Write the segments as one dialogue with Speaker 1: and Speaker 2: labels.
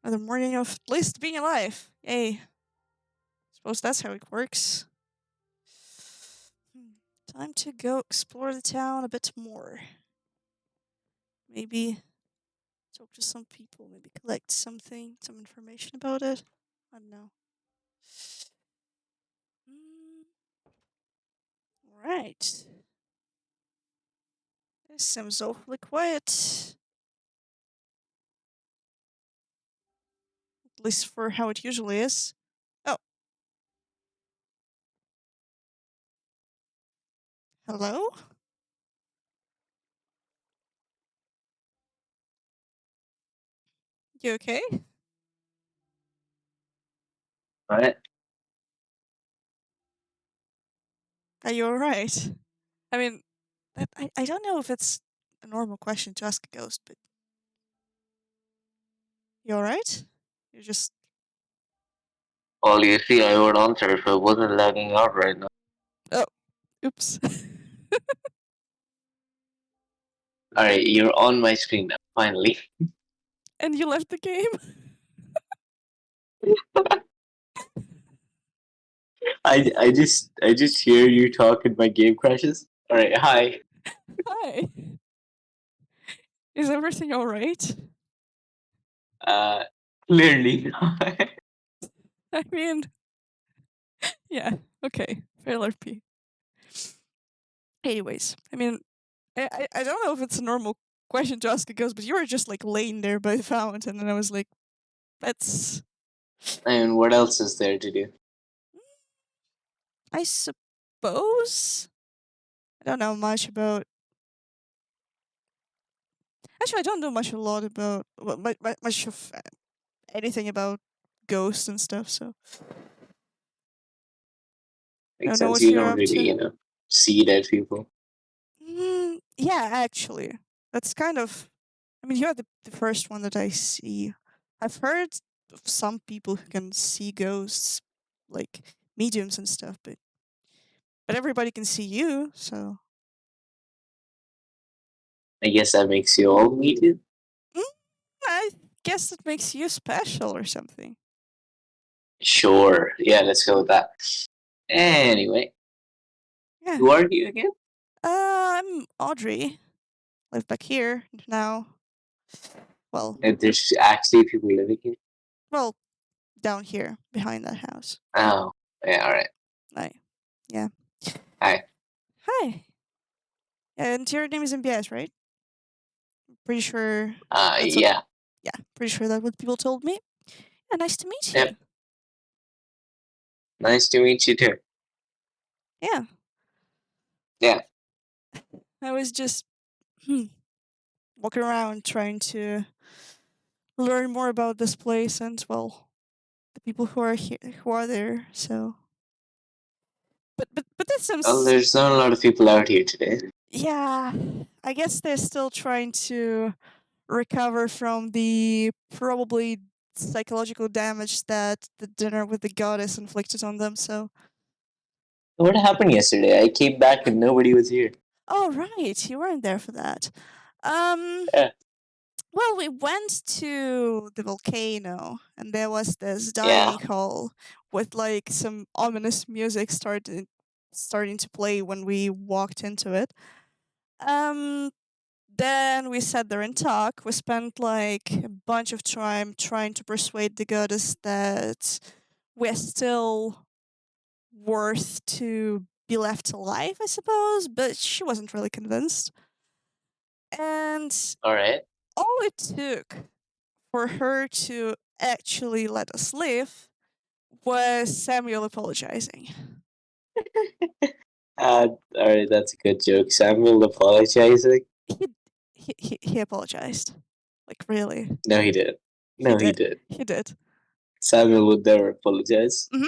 Speaker 1: Another morning of at least being alive. Yay. Suppose that's how it works. Hmm. Time to go explore the town a bit more. Maybe talk to some people, maybe collect some information about it. I don't know. Mm, right. This seems awfully quiet. At least for how it usually is. Oh, hello? You okay?
Speaker 2: Right?
Speaker 1: Are you alright? I mean, I don't know if it's a normal question to ask a ghost, but you alright? You're just.
Speaker 2: Well, you see, I would answer if I wasn't lagging out right now.
Speaker 1: Oh, oops.
Speaker 2: Alright, you're on my screen now, finally.
Speaker 1: And you left the game?
Speaker 2: I just hear you talk and my game crashes. Alright, hi.
Speaker 1: Hi. Is everything alright?
Speaker 2: Uh, Clearly.
Speaker 1: I mean, yeah, okay. Fair RP. Anyways, I mean, I don't know if it's a normal question to ask a ghost, but you were just like laying there by the fountain, and I was like, that's.
Speaker 2: And what else is there to do?
Speaker 1: I suppose? I don't know much about. Actually, I don't know much a lot about. Much of anything about ghosts and stuff, so. I don't
Speaker 2: Makes
Speaker 1: know
Speaker 2: sense.
Speaker 1: what
Speaker 2: You
Speaker 1: you're
Speaker 2: don't
Speaker 1: up
Speaker 2: really,
Speaker 1: to.
Speaker 2: see dead people.
Speaker 1: Yeah, actually. That's kind of. I mean, you're the first one that I see. I've heard of some people who can see ghosts, like mediums and stuff, but everybody can see you, so.
Speaker 2: I guess that makes you all needed.
Speaker 1: Mm, I guess it makes you special or something.
Speaker 2: Sure. Yeah, let's go with that. Anyway,
Speaker 1: Yeah.
Speaker 2: who are you again?
Speaker 1: I'm Audrey. Live back here now. Well,
Speaker 2: If there's actually people living here.
Speaker 1: well, down here behind that house.
Speaker 2: Oh, yeah, alright.
Speaker 1: I, yeah.
Speaker 2: Hi.
Speaker 1: Hi. And your name is MBS, right? Pretty sure that's what.
Speaker 2: Yeah.
Speaker 1: Yeah, pretty sure that's what people told me. Yeah, nice to meet you.
Speaker 2: Yep. Nice to meet you too.
Speaker 1: Yeah,
Speaker 2: Yeah.
Speaker 1: I was just walking around trying to learn more about this place and well, the people who are here, who are there. So, but this
Speaker 2: Well,
Speaker 1: seems.
Speaker 2: there's not a lot of people out here today.
Speaker 1: Yeah, I guess they're still trying to recover from the probably psychological damage that the dinner with the goddess inflicted on them. So,
Speaker 2: What happened yesterday? I came back and nobody was here.
Speaker 1: oh right, you weren't there for that. Um,
Speaker 2: Yeah.
Speaker 1: well, we went to the volcano, and there was this
Speaker 2: Yeah.
Speaker 1: dining hall with like some ominous music starting to play when we walked into it. Um, then we sat there and talked. We spent like a bunch of time trying to persuade the goddess that we're still worth to be left alive, I suppose, but she wasn't really convinced. And
Speaker 2: All right.
Speaker 1: all it took for her to actually let us live was Samuel apologizing.
Speaker 2: All right. That's a good joke. Samuel apologizing.
Speaker 1: He he apologized. Like really.
Speaker 2: No, he didn't.
Speaker 1: He
Speaker 2: No, he
Speaker 1: did.
Speaker 2: did.
Speaker 1: He did.
Speaker 2: Samuel would never apologize.
Speaker 1: Mhm.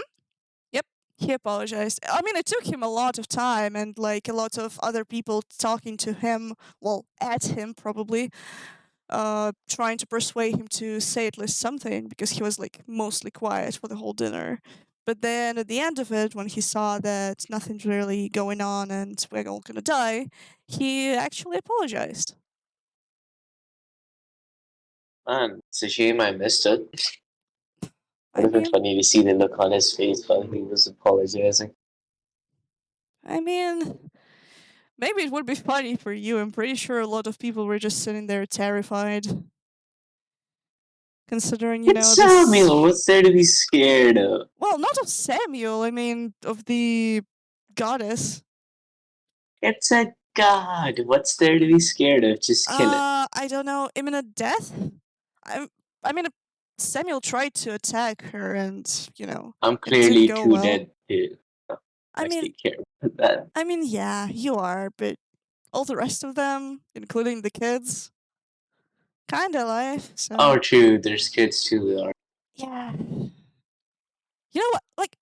Speaker 1: Yep. He apologized. I mean, it took him a lot of time and like a lot of other people talking to him, well, at him probably, trying to persuade him to say at least something because he was like mostly quiet for the whole dinner. But then at the end of it, when he saw that nothing's really going on and we're all gonna die, he actually apologized.
Speaker 2: Man, it's a shame I missed it. Would
Speaker 1: I
Speaker 2: have been
Speaker 1: mean,
Speaker 2: funny to see the look on his face while he was apologizing.
Speaker 1: I mean, maybe it would be funny for you. I'm pretty sure a lot of people were just sitting there terrified, considering,
Speaker 2: It's
Speaker 1: this.
Speaker 2: Samuel. What's there to be scared of?
Speaker 1: Well, not of Samuel, I mean, of the goddess.
Speaker 2: It's a god. What's there to be scared of? Just kill it.
Speaker 1: I don't know, imminent death? I, I mean, Samuel tried to attack her and,
Speaker 2: I'm
Speaker 1: it didn't
Speaker 2: clearly
Speaker 1: go
Speaker 2: too
Speaker 1: well.
Speaker 2: dead to
Speaker 1: I mean,
Speaker 2: actually care about that.
Speaker 1: yeah, you are, but all the rest of them, including the kids, kinda alive,
Speaker 2: Oh,
Speaker 1: so.
Speaker 2: true. There's kids too. There are.
Speaker 1: Yeah. You know what? Like,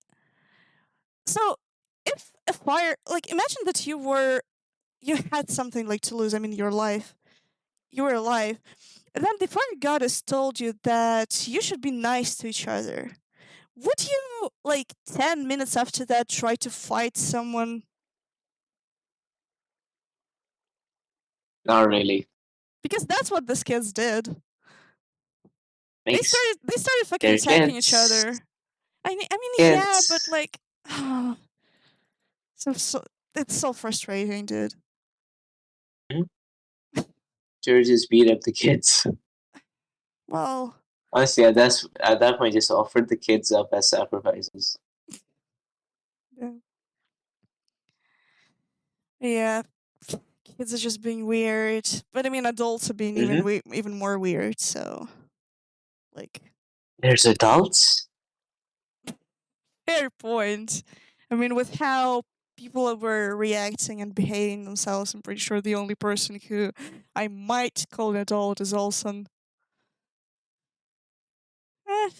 Speaker 1: so if a fire, like, imagine that you had something like to lose. I mean, your life. You were alive, and then the fire goddess told you that you should be nice to each other. Would you, like, 10 minutes after that, try to fight someone?
Speaker 2: Not really.
Speaker 1: Because that's what these kids did. They
Speaker 2: Makes
Speaker 1: started. They started fucking
Speaker 2: their
Speaker 1: attacking each
Speaker 2: kids.
Speaker 1: other. I mean, yeah, but
Speaker 2: Kids.
Speaker 1: like, so it's so frustrating, dude.
Speaker 2: Hmm? Georges beat up the kids.
Speaker 1: Well,
Speaker 2: Honestly, at that point, just offered the kids up as sacrifices.
Speaker 1: yeah. Yeah, kids are just being weird. But I mean, adults are being
Speaker 2: Hmm.
Speaker 1: even more weird. So, like,
Speaker 2: There's adults.
Speaker 1: fair point. I mean, with how people were reacting and behaving themselves, I'm pretty sure the only person who I might call an adult is Olson. Eh,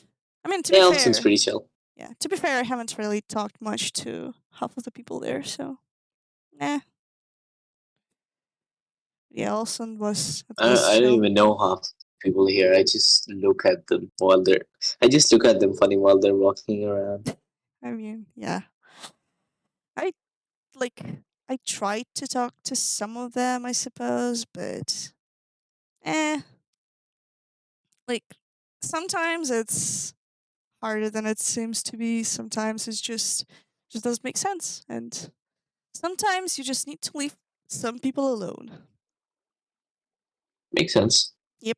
Speaker 1: I mean, to be
Speaker 2: Yeah, Elson's
Speaker 1: fair,
Speaker 2: pretty chill.
Speaker 1: yeah, to be fair, I haven't really talked much to half of the people there, so, eh. Yeah, Olson was at least
Speaker 2: I don't
Speaker 1: chill.
Speaker 2: even know half the people here. I just look at them while they're. I just look at them funny while they're walking around.
Speaker 1: I mean, yeah. I, like, I tried to talk to some of them, I suppose, but, eh. Like, sometimes it's harder than it seems to be. Sometimes it's just doesn't make sense, and sometimes you just need to leave some people alone.
Speaker 2: Makes sense.
Speaker 1: Yep.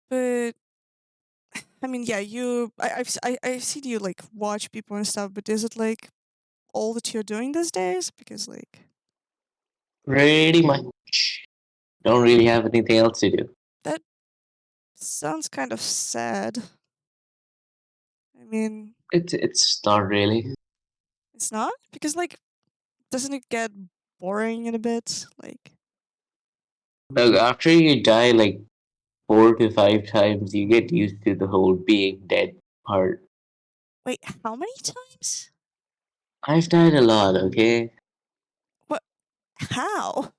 Speaker 1: But I mean, yeah, I've seen you like watch people and stuff. But is it like all that you're doing these days? Because like
Speaker 2: Pretty much. Don't really have anything else to do.
Speaker 1: that sounds kind of sad. I mean,
Speaker 2: It's not really.
Speaker 1: it's not because like doesn't it get boring in a bit? Like
Speaker 2: Like after you die like 4 to 5 times, you get used to the whole being dead part.
Speaker 1: wait, how many times?
Speaker 2: I've died a lot, okay?
Speaker 1: What? How?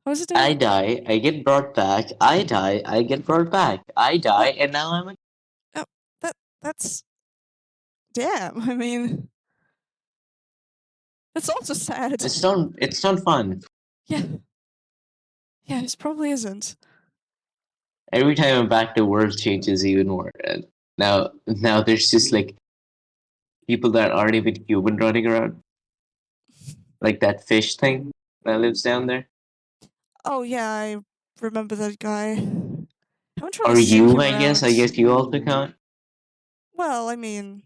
Speaker 1: How is it
Speaker 2: I
Speaker 1: that?
Speaker 2: die, I get brought back. I die, I get brought back. I die,
Speaker 1: What?
Speaker 2: and now I'm a.
Speaker 1: Oh, that's damn. I mean, that's also sad.
Speaker 2: It's not fun.
Speaker 1: Yeah, yeah, it probably isn't.
Speaker 2: Every time I'm back, the world changes even more. And now there's just like people that aren't even human running around, like that fish thing that lives down there.
Speaker 1: Oh yeah, I remember that guy. Haven't really
Speaker 2: Or
Speaker 1: seen
Speaker 2: you,
Speaker 1: him
Speaker 2: I guess. I
Speaker 1: around.
Speaker 2: guess you also count.
Speaker 1: Well, I mean,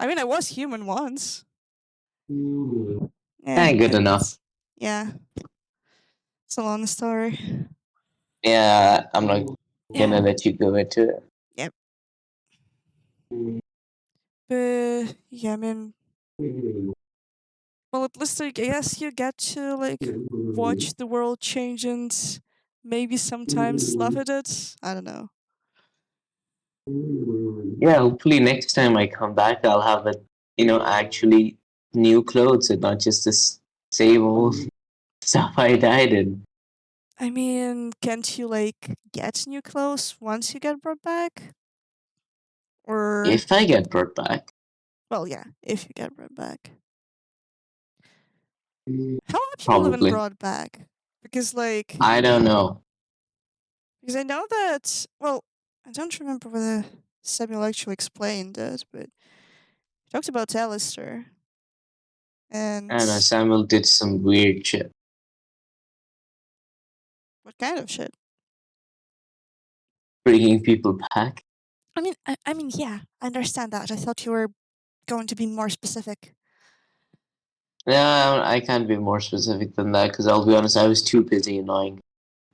Speaker 1: I was human once. Yeah,
Speaker 2: Good enough.
Speaker 1: it's yeah, it's a long story.
Speaker 2: Yeah, I'm not
Speaker 1: Yeah,
Speaker 2: gonna let you go into it.
Speaker 1: yeah, but yeah, I mean, well, at least I guess you get to like watch the world change and maybe sometimes laugh at it. I don't know.
Speaker 2: Yeah, hopefully next time I come back, I'll have actually new clothes and not just this same old stuff I died in.
Speaker 1: I mean, can't you like get new clothes once you get brought back? Or
Speaker 2: If I get brought back,
Speaker 1: well, yeah, if you get brought back. How have you even
Speaker 2: probably.
Speaker 1: brought back? because like
Speaker 2: I don't know.
Speaker 1: because I know that well, I don't remember whether Samuel actually explained it, but he talked about Alistair
Speaker 2: I don't know.
Speaker 1: and
Speaker 2: Samuel did some weird shit,
Speaker 1: what kind of shit.
Speaker 2: bringing people back.
Speaker 1: I mean, yeah, I understand that. I thought you were going to be more specific.
Speaker 2: Yeah, I can't be more specific than that because I'll be honest, I was too busy annoying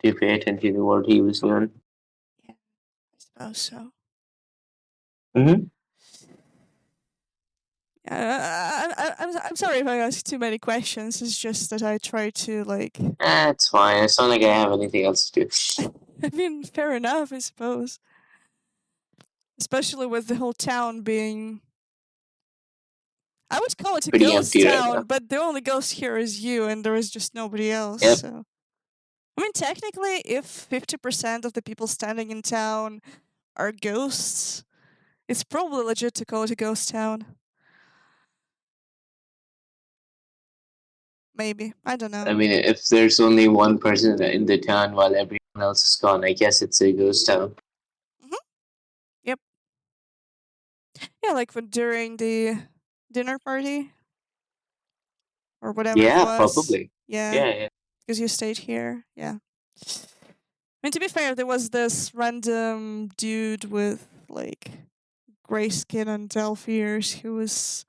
Speaker 2: to pay attention to what he was doing.
Speaker 1: Yeah, I suppose so.
Speaker 2: Mm-hmm.
Speaker 1: I'm sorry if I ask too many questions. It's just that I try to like.
Speaker 2: It's fine. It's not like I have anything else to do.
Speaker 1: I mean, fair enough, I suppose. Especially with the whole town being. I would call it a
Speaker 2: Pretty
Speaker 1: ghost
Speaker 2: empty right
Speaker 1: town,
Speaker 2: now.
Speaker 1: but the only ghost here is you, and there is just nobody else.
Speaker 2: Yep.
Speaker 1: So, I mean, technically, if 50% of the people standing in town are ghosts, it's probably legit to call it a ghost town. Maybe. I don't
Speaker 2: I
Speaker 1: know.
Speaker 2: mean, if there's only one person in the town while everyone else is gone, I guess it's a ghost town.
Speaker 1: Hmm. Yep. Yeah, like when during the dinner party or whatever it
Speaker 2: Yeah,
Speaker 1: was.
Speaker 2: probably.
Speaker 1: Yeah,
Speaker 2: Yeah, yeah.
Speaker 1: because you stayed here. Yeah. I mean, to be fair, there was this random dude with like gray skin and elf ears who was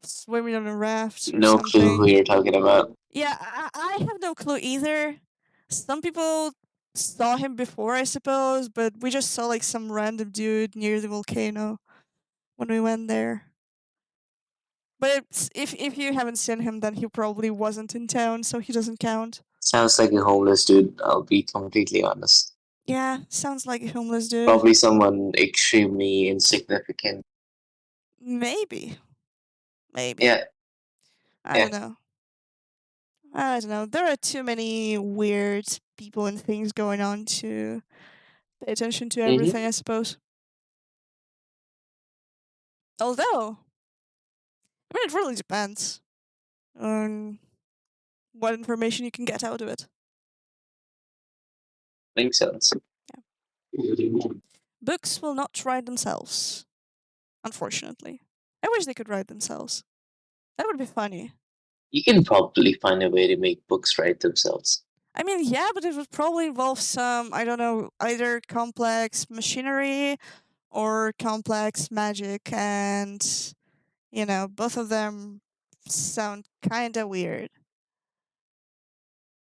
Speaker 1: swimming on a raft or
Speaker 2: No clue who
Speaker 1: something.
Speaker 2: you're talking about.
Speaker 1: Yeah, I have no clue either. Some people saw him before, I suppose, but we just saw like some random dude near the volcano when we went there. But if you haven't seen him, then he probably wasn't in town, so he doesn't count.
Speaker 2: Sounds like a homeless dude, I'll be completely honest.
Speaker 1: Yeah, sounds like a homeless dude.
Speaker 2: Probably someone extremely insignificant.
Speaker 1: Maybe, maybe.
Speaker 2: Yeah,
Speaker 1: I
Speaker 2: yeah.
Speaker 1: don't know. I don't know. There are too many weird people and things going on to pay attention to
Speaker 2: Mm-hmm.
Speaker 1: everything, I suppose. Although, I mean, it really depends on what information you can get out of it.
Speaker 2: Makes sense.
Speaker 1: Yeah. Books will not write themselves, unfortunately. I wish they could write themselves. That would be funny.
Speaker 2: You can probably find a way to make books write themselves.
Speaker 1: I mean, yeah, but it would probably involve some, I don't know, either complex machinery or complex magic, and, both of them sound kind of weird.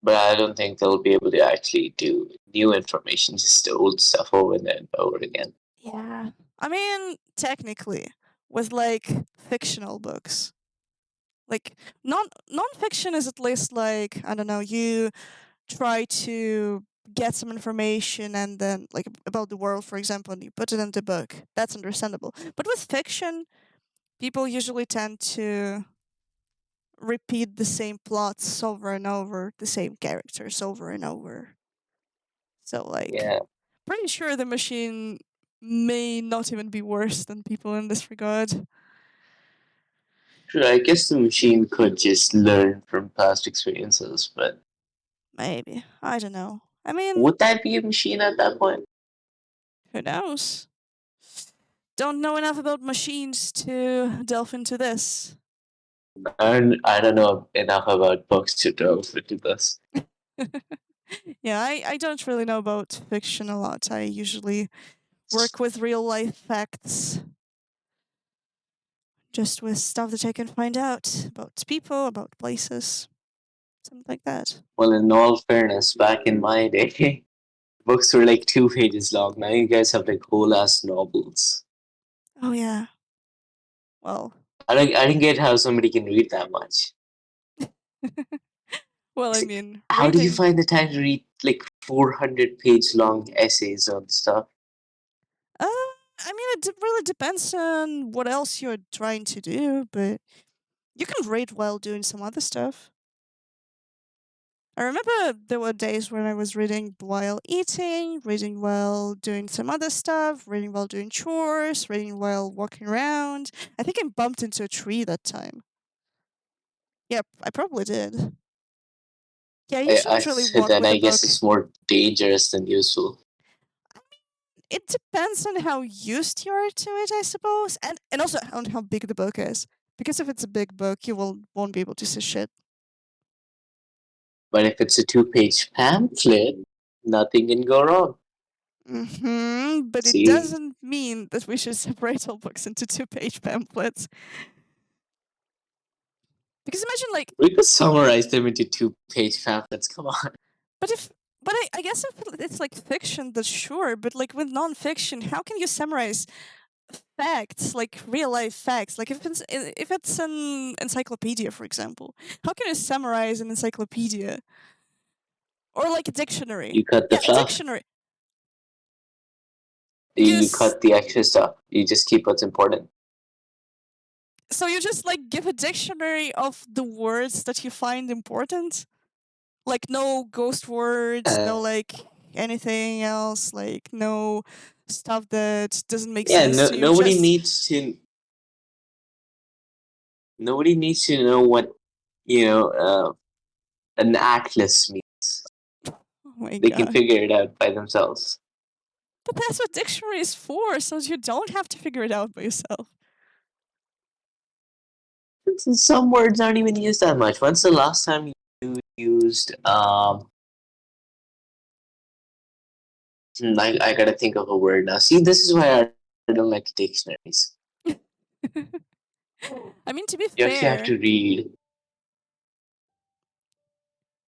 Speaker 2: But I don't think they'll be able to actually do new information, just old stuff over and over again.
Speaker 1: Yeah. I mean, technically, with like fictional books. Like non-fiction is at least like, I don't know, you try to get some information and then like about the world, for example, and you put it in the book. That's understandable. But with fiction, people usually tend to repeat the same plots over and over, the same characters over and over. So like
Speaker 2: Yeah.
Speaker 1: pretty sure the machine may not even be worse than people in this regard.
Speaker 2: Sure, I guess the machine could just learn from past experiences, but
Speaker 1: Maybe. I don't know. I mean,
Speaker 2: would that be a machine at that point?
Speaker 1: who knows? Don't know enough about machines to delve into this.
Speaker 2: I don't know enough about books to delve into this.
Speaker 1: Yeah, I don't really know about fiction a lot. I usually work with real life facts, just with stuff that I can find out about people, about places, something like that.
Speaker 2: Well, in all fairness, back in my day, books were like 2 pages long. Now you guys have like whole ass novels.
Speaker 1: Oh, yeah. Well,
Speaker 2: I don't get how somebody can read that much.
Speaker 1: well,
Speaker 2: It's
Speaker 1: I
Speaker 2: like,
Speaker 1: mean,
Speaker 2: how do you
Speaker 1: reading.
Speaker 2: find the time to read like 400-page long essays on stuff?
Speaker 1: I mean, it really depends on what else you're trying to do, but you can read while doing some other stuff. I remember there were days when I was reading while eating, reading while doing some other stuff, reading while doing chores, reading while walking around. I think I bumped into a tree that time. Yep, I probably did. Yeah, you shouldn't really walk
Speaker 2: Then
Speaker 1: with a
Speaker 2: I guess
Speaker 1: book.
Speaker 2: it's more dangerous than useful.
Speaker 1: It depends on how used you are to it, I suppose, and also on how big the book is. Because if it's a big book, you won't be able to see shit.
Speaker 2: But if it's a two-page pamphlet, nothing can go wrong.
Speaker 1: But it
Speaker 2: See,
Speaker 1: doesn't mean that we should separate all books into two-page pamphlets. Because imagine, like,
Speaker 2: we could summarize them into two-page pamphlets. Come on.
Speaker 1: but if, but I guess if it's like fiction, that's sure. But like with non-fiction, how can you summarize facts, like real life facts? Like if it's an encyclopedia, for example, how can you summarize an encyclopedia or like a dictionary?
Speaker 2: You cut the
Speaker 1: Yeah, a
Speaker 2: fluff.
Speaker 1: dictionary.
Speaker 2: You
Speaker 1: Because
Speaker 2: cut the extra stuff. You just keep what's important.
Speaker 1: so you just like give a dictionary of the words that you find important, like no ghost words, no
Speaker 2: Yeah,
Speaker 1: like anything else, like no stuff that doesn't make
Speaker 2: yeah.
Speaker 1: sense
Speaker 2: No,
Speaker 1: to you. Just
Speaker 2: nobody needs to know what you know an atlas means.
Speaker 1: oh my
Speaker 2: They can
Speaker 1: god.
Speaker 2: figure it out by themselves.
Speaker 1: But that's what dictionary is for, so you don't have to figure it out by yourself.
Speaker 2: Some words aren't even used that much. When's the last time you used I gotta think of a word now. See, this is why I don't like dictionaries.
Speaker 1: I mean, to be
Speaker 2: You actually have
Speaker 1: fair,
Speaker 2: to read.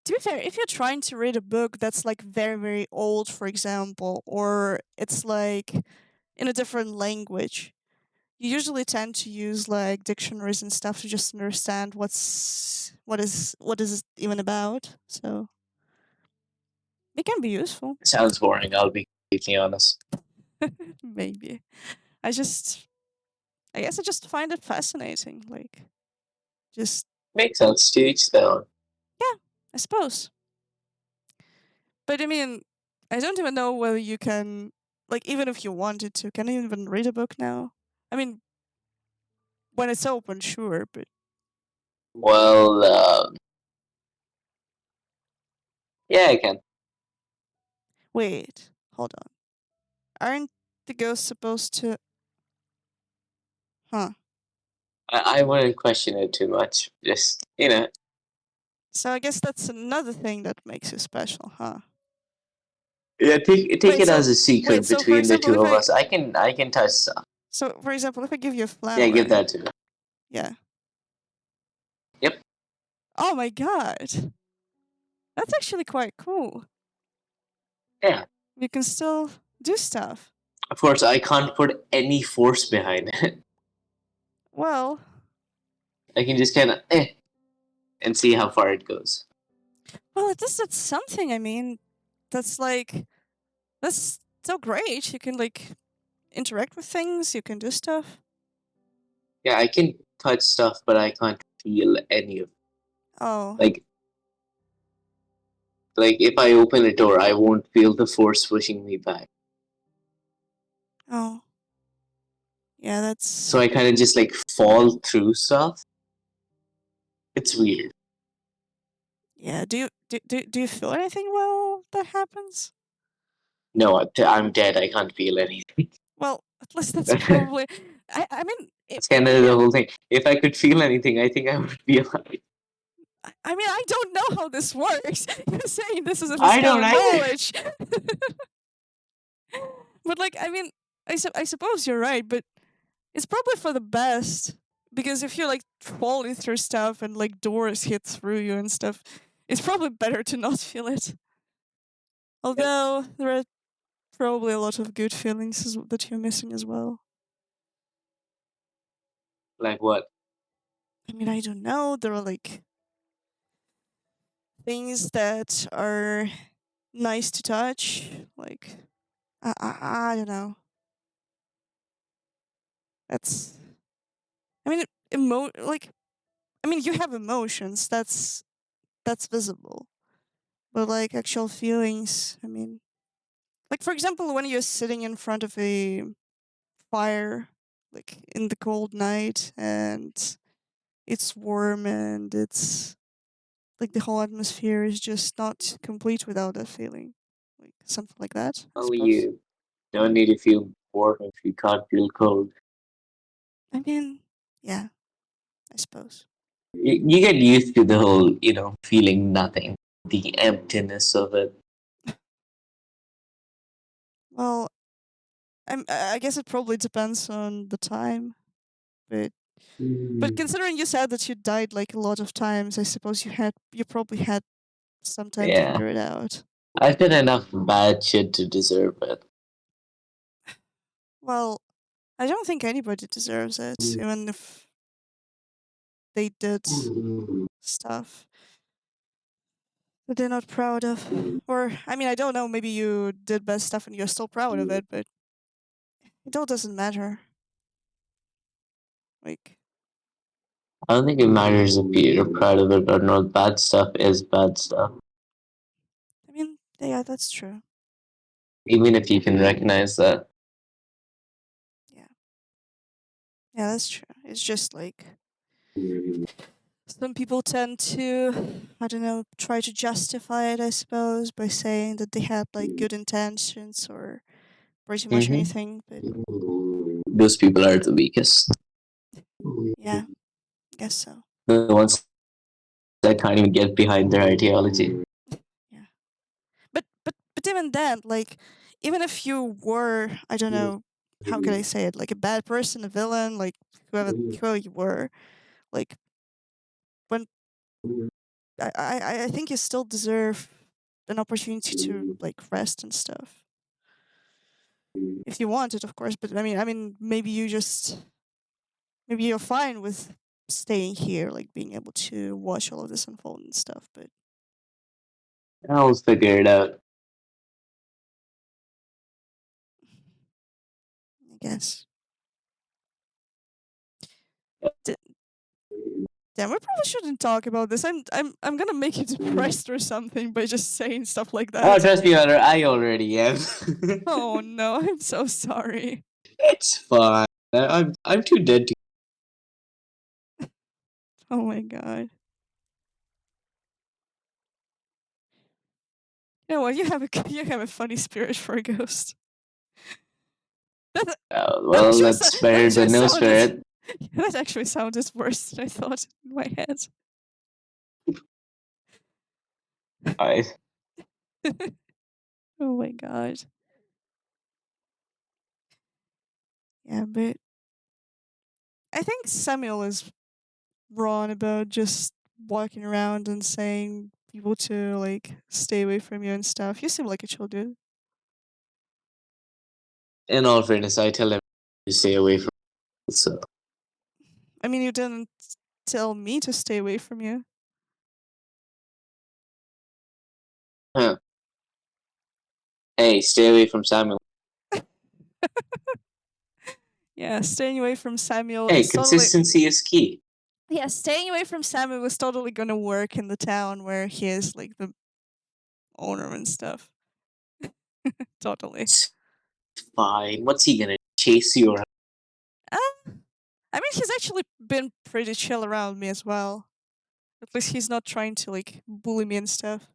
Speaker 1: if you're trying to read a book that's like very, very old, for example, or it's like in a different language, you usually tend to use like dictionaries and stuff to just understand what is it even about. So it can be useful.
Speaker 2: Sounds boring, I'll be completely honest.
Speaker 1: Maybe. I just I guess I just find it fascinating. Like just
Speaker 2: Makes sense to each their own.
Speaker 1: yeah, I suppose. But I mean, I don't even know whether you can, like, even if you wanted to, can you even read a book now? I mean, when it's open, sure, but
Speaker 2: Well, yeah, I can.
Speaker 1: wait, hold on. Aren't the ghosts supposed to? Huh.
Speaker 2: I wouldn't question it too much. Just,
Speaker 1: So I guess that's another thing that makes you special, huh?
Speaker 2: yeah, take
Speaker 1: Wait,
Speaker 2: it
Speaker 1: so
Speaker 2: as a secret
Speaker 1: for
Speaker 2: between the
Speaker 1: example,
Speaker 2: two of us. I can touch stuff.
Speaker 1: if I give you a
Speaker 2: Yeah,
Speaker 1: flower,
Speaker 2: give
Speaker 1: right?
Speaker 2: that to me.
Speaker 1: Yeah.
Speaker 2: Yep.
Speaker 1: Oh my god, that's actually quite cool.
Speaker 2: Yeah.
Speaker 1: You can still do stuff.
Speaker 2: Of course, I can't put any force behind it.
Speaker 1: Well,
Speaker 2: I can just kind of and see how far it goes.
Speaker 1: at least that's something. I mean, that's like that's so great. You can like interact with things. You can do stuff.
Speaker 2: Yeah, I can touch stuff, but I can't feel any of it.
Speaker 1: Oh,
Speaker 2: Like if I open a door, I won't feel the force pushing me back.
Speaker 1: oh, yeah.
Speaker 2: So
Speaker 1: That's
Speaker 2: I kind of just like fall through stuff. It's weird.
Speaker 1: yeah. Do you feel anything while that happens?
Speaker 2: No, I'm dead. I can't feel anything.
Speaker 1: Well, at least that's
Speaker 2: That's
Speaker 1: probably. I mean,
Speaker 2: kind
Speaker 1: if
Speaker 2: of the
Speaker 1: you.
Speaker 2: whole thing. If I could feel anything, I think I would feel like
Speaker 1: I mean, I don't know how this works. You're saying this is a
Speaker 2: I
Speaker 1: scale
Speaker 2: don't
Speaker 1: of
Speaker 2: either.
Speaker 1: knowledge, but like, I mean, I suppose you're right, but it's probably for the best because if you're like falling through stuff and like doors hit through you and stuff, it's probably better to not feel it.
Speaker 2: Yep.
Speaker 1: Although there are probably a lot of good feelings that you're missing as well.
Speaker 2: Like what?
Speaker 1: I mean, I don't know. There are like things that are nice to touch. Like I don't know. That's I mean like I mean you have emotions. That's visible. But like actual feelings, I mean, like for example, when you're sitting in front of a fire, like in the cold night, and it's warm and it's like the whole atmosphere is just not complete without that feeling, like something like that, I
Speaker 2: Oh,
Speaker 1: suppose.
Speaker 2: you don't need to feel bored if you can't feel cold.
Speaker 1: I mean, yeah, I suppose.
Speaker 2: You get used to the whole, feeling nothing, the emptiness of it.
Speaker 1: Well, I guess it probably depends on the time, but considering you said that you died like a lot of times, I suppose you probably had some time to
Speaker 2: Yeah,
Speaker 1: figure it out.
Speaker 2: I've done enough bad shit to deserve it.
Speaker 1: Well, I don't think anybody deserves it, even if they did stuff that they're not proud of. Or, I mean, I don't know, maybe you did bad stuff and you're still proud of it, but it all doesn't matter. Like,
Speaker 2: I don't think it matters if you're proud of it or not. Bad stuff is bad stuff.
Speaker 1: I mean, yeah, that's true.
Speaker 2: Even if you can recognize that.
Speaker 1: Yeah. Yeah, that's true. It's just like some people tend to, I don't know, try to justify it, I suppose, by saying that they had like good intentions or pretty much
Speaker 2: Hmm.
Speaker 1: anything. But
Speaker 2: Those people are the weakest.
Speaker 1: yeah, guess so.
Speaker 2: The ones that can't even get behind their ideology.
Speaker 1: Yeah. But even then, like, even if you were, I don't know, how could I say it, like a bad person, a villain, like whoever you were, like when I think you still deserve an opportunity to like rest and stuff if you want it, of course. But I mean, maybe you're fine with staying here, like being able to watch all of this unfold and stuff. But
Speaker 2: I'll figure it out.
Speaker 1: I guess. D- Damn, we probably shouldn't talk about this. I'm gonna make you depressed or something by just saying stuff like
Speaker 2: Oh,
Speaker 1: that.
Speaker 2: trust me, I already am.
Speaker 1: Oh no, I'm so sorry.
Speaker 2: It's fine. I'm too dead to.
Speaker 1: Oh my god. You know what? You have a funny spirit for a ghost. That that
Speaker 2: Well,
Speaker 1: actually
Speaker 2: that's
Speaker 1: that
Speaker 2: better
Speaker 1: actually
Speaker 2: than no
Speaker 1: sounded
Speaker 2: spirit.
Speaker 1: that actually sounded worse than I thought in my head.
Speaker 2: I,
Speaker 1: Oh my god. Yeah, but I think Samuel is wrong about just walking around and saying people to like stay away from you and stuff. You seem like a chill dude.
Speaker 2: in all fairness, I tell him to stay away from it. So,
Speaker 1: I mean, you didn't tell me to stay away from you.
Speaker 2: huh. Hey, stay away from Samuel.
Speaker 1: Yeah, staying away from Samuel
Speaker 2: Hey,
Speaker 1: is totally.
Speaker 2: consistency is key.
Speaker 1: Yeah, staying away from Samuel is totally gonna work in the town where he is like the owner and stuff. Totally.
Speaker 2: It's fine. What's he gonna chase you around?
Speaker 1: Uh, I mean, he's actually been pretty chill around me as well. At least he's not trying to like bully me and stuff.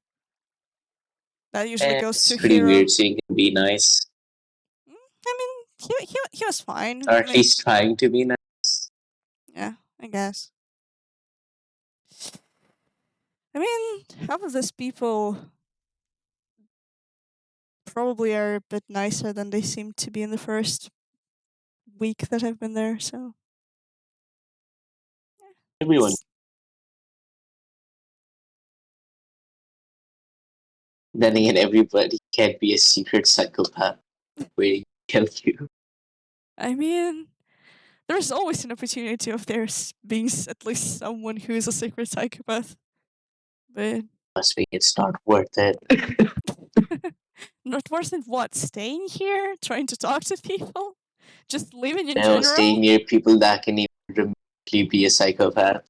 Speaker 1: That usually goes
Speaker 2: It's
Speaker 1: to
Speaker 2: pretty
Speaker 1: Hero.
Speaker 2: weird, so you can be nice,
Speaker 1: I mean, he was fine.
Speaker 2: or
Speaker 1: I
Speaker 2: at
Speaker 1: mean,
Speaker 2: least trying to be nice.
Speaker 1: yeah, I guess. I mean, half of these people probably are a bit nicer than they seem to be in the first week that I've been there. So
Speaker 2: Everyone.
Speaker 1: it's,
Speaker 2: Then again, everybody can't be a secret psychopath waiting to kill you.
Speaker 1: I mean, there's always an opportunity of being at least someone who is a secret psychopath, but
Speaker 2: Trust me, it's not worth it.
Speaker 1: not worse than what? Staying here, trying to talk to people, just living in
Speaker 2: No, staying
Speaker 1: general.
Speaker 2: near people that can even remotely be a psychopath.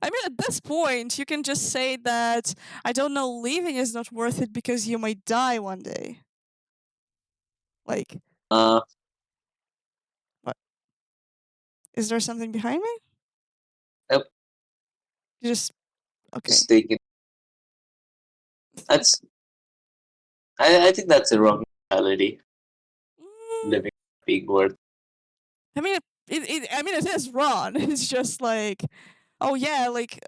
Speaker 1: I mean, at this point, you can just say that I don't know, leaving is not worth it because you might die one day. Like,
Speaker 2: Uh,
Speaker 1: what? Is there something behind me?
Speaker 2: nope.
Speaker 1: You just okay.
Speaker 2: Just thinking that's I think that's a wrong mentality.
Speaker 1: Mm,
Speaker 2: Living being worth.
Speaker 1: I mean, I mean, it is wrong. It's just like, oh yeah, like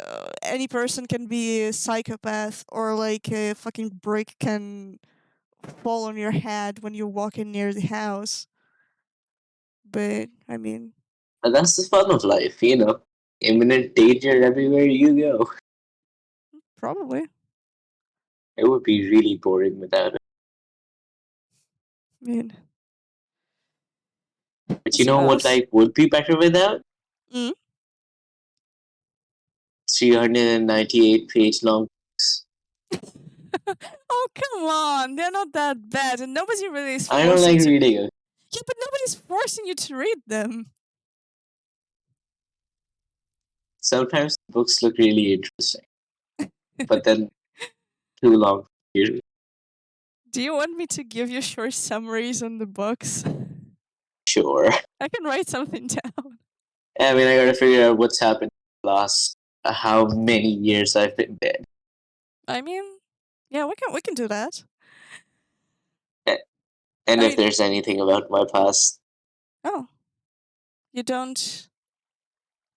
Speaker 1: any person can be a psychopath, or like a fucking brick can fall on your head when you're walking near the house. But I mean,
Speaker 2: But that's the fun of life, you know. Imminent danger everywhere you go.
Speaker 1: probably.
Speaker 2: It would be really boring without it.
Speaker 1: I mean,
Speaker 2: But
Speaker 1: yes,
Speaker 2: you
Speaker 1: who
Speaker 2: know what
Speaker 1: knows?
Speaker 2: life would be better without?
Speaker 1: Mm?
Speaker 2: 398-page long books.
Speaker 1: Oh come on, they're not that bad, and nobody really is
Speaker 2: I don't
Speaker 1: forcing
Speaker 2: like
Speaker 1: to.
Speaker 2: reading it.
Speaker 1: Yeah, but nobody's forcing you to read them.
Speaker 2: Sometimes the books look really interesting, but then too long.
Speaker 1: Do you want me to give you short summaries on the books?
Speaker 2: Sure.
Speaker 1: I can write something down.
Speaker 2: I mean, I gotta figure out what's happened the last how many years I've been dead.
Speaker 1: I mean, yeah, we can do that.
Speaker 2: And
Speaker 1: I
Speaker 2: if
Speaker 1: mean,
Speaker 2: there's anything about my past,
Speaker 1: oh, you don't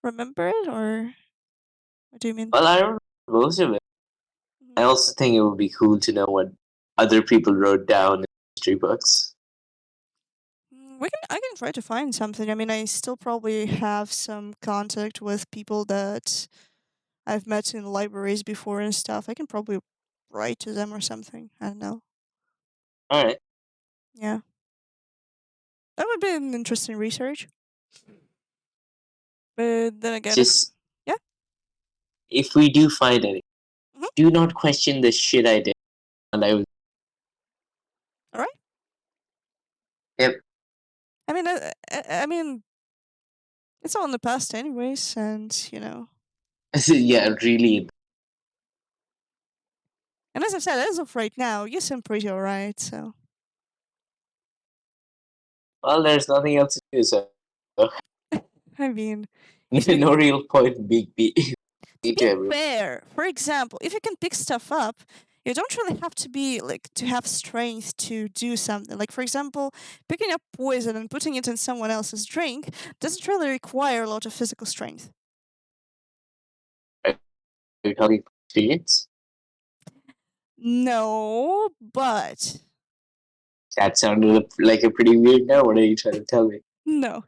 Speaker 1: remember it, or what do you mean?
Speaker 2: well, I don't know most of it. I
Speaker 1: Mhm.
Speaker 2: also think it would be cool to know what other people wrote down in history books.
Speaker 1: We can. I can try to find something. I mean, I still probably have some contact with people that I've met in libraries before and stuff. I can probably write to them or something. I don't know.
Speaker 2: All right,
Speaker 1: Yeah, that would be an interesting research. But then again, if
Speaker 2: just
Speaker 1: yeah,
Speaker 2: if we do find any,
Speaker 1: mhm,
Speaker 2: do not question the shit I did when I was.
Speaker 1: all right.
Speaker 2: Yep.
Speaker 1: I mean, I mean, it's all in the past, anyways, and you know.
Speaker 2: Yeah, really.
Speaker 1: And as I said, as of right now, you seem pretty alright. So
Speaker 2: Well, there's nothing else to do, so
Speaker 1: I mean, if you
Speaker 2: no real point in being
Speaker 1: to
Speaker 2: mean
Speaker 1: be
Speaker 2: to everyone.
Speaker 1: fair, for example, if you can pick stuff up, you don't really have to be like to have strength to do something. Like for example, picking up poison and putting it in someone else's drink doesn't really require a lot of physical strength.
Speaker 2: Are you talking experience?
Speaker 1: No, but
Speaker 2: That sounded like a pretty weird no. What are you trying to tell me?
Speaker 1: no.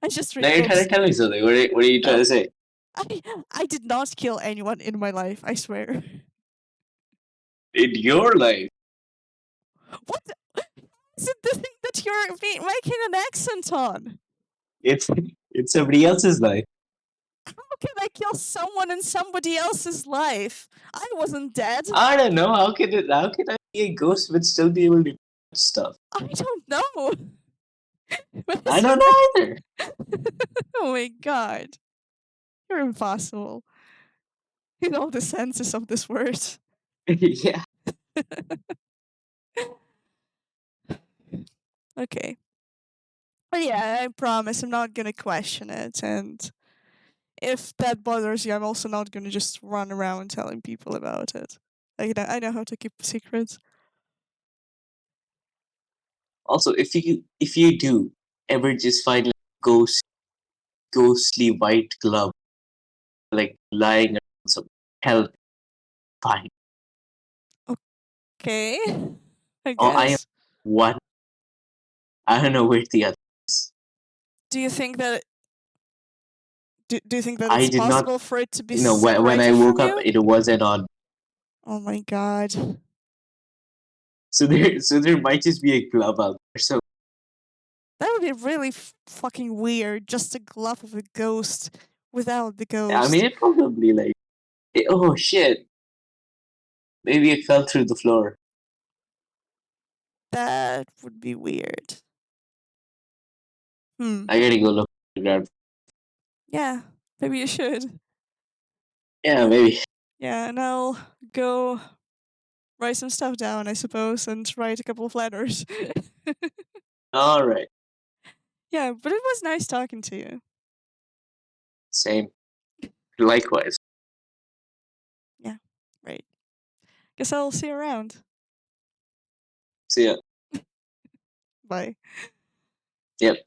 Speaker 1: I just
Speaker 2: Now you're
Speaker 1: recalled.
Speaker 2: trying to tell me something. What are you trying
Speaker 1: No,
Speaker 2: to say?
Speaker 1: I I did not kill anyone in my life. I swear.
Speaker 2: In your life,
Speaker 1: What is it? The thing that you're making an accent on?
Speaker 2: it's it's somebody else's life.
Speaker 1: How can I kill someone in somebody else's life? I wasn't dead.
Speaker 2: I don't know. How can I be a ghost but still be able to do stuff?
Speaker 1: I don't know. But
Speaker 2: I
Speaker 1: it's
Speaker 2: don't know either.
Speaker 1: oh my god, you're impossible in all the senses of this word.
Speaker 2: Yeah.
Speaker 1: Okay, but yeah, I promise I'm not gonna question it, and if that bothers you, I'm also not gonna just run around telling people about it. I know how to keep secrets.
Speaker 2: Also, if you do ever just find like ghostly white glove like lying around some help, fine.
Speaker 1: Okay, I
Speaker 2: Or I am
Speaker 1: guess.
Speaker 2: one. I don't know where the other is.
Speaker 1: Do you think that do you think that
Speaker 2: I
Speaker 1: it's
Speaker 2: did not.
Speaker 1: possible for it to be
Speaker 2: When I
Speaker 1: separated from
Speaker 2: woke up,
Speaker 1: you?
Speaker 2: it wasn't on.
Speaker 1: Oh my god.
Speaker 2: So there might just be a glove out there. So
Speaker 1: That would be really fucking weird. Just a glove of a ghost without the
Speaker 2: I mean,
Speaker 1: ghost.
Speaker 2: it probably like. Oh shit! Maybe it fell through the floor.
Speaker 1: That would be weird. Hmm.
Speaker 2: I gotta go look at the ground.
Speaker 1: Yeah. Maybe you should.
Speaker 2: Yeah,
Speaker 1: And
Speaker 2: maybe.
Speaker 1: yeah, and I'll go write some stuff down, I suppose, and write a couple of letters.
Speaker 2: All right.
Speaker 1: Yeah, but it was nice talking to you.
Speaker 2: Same. Likewise.
Speaker 1: Right. Guess I'll see you around.
Speaker 2: So yeah,
Speaker 1: Bye.
Speaker 2: yep.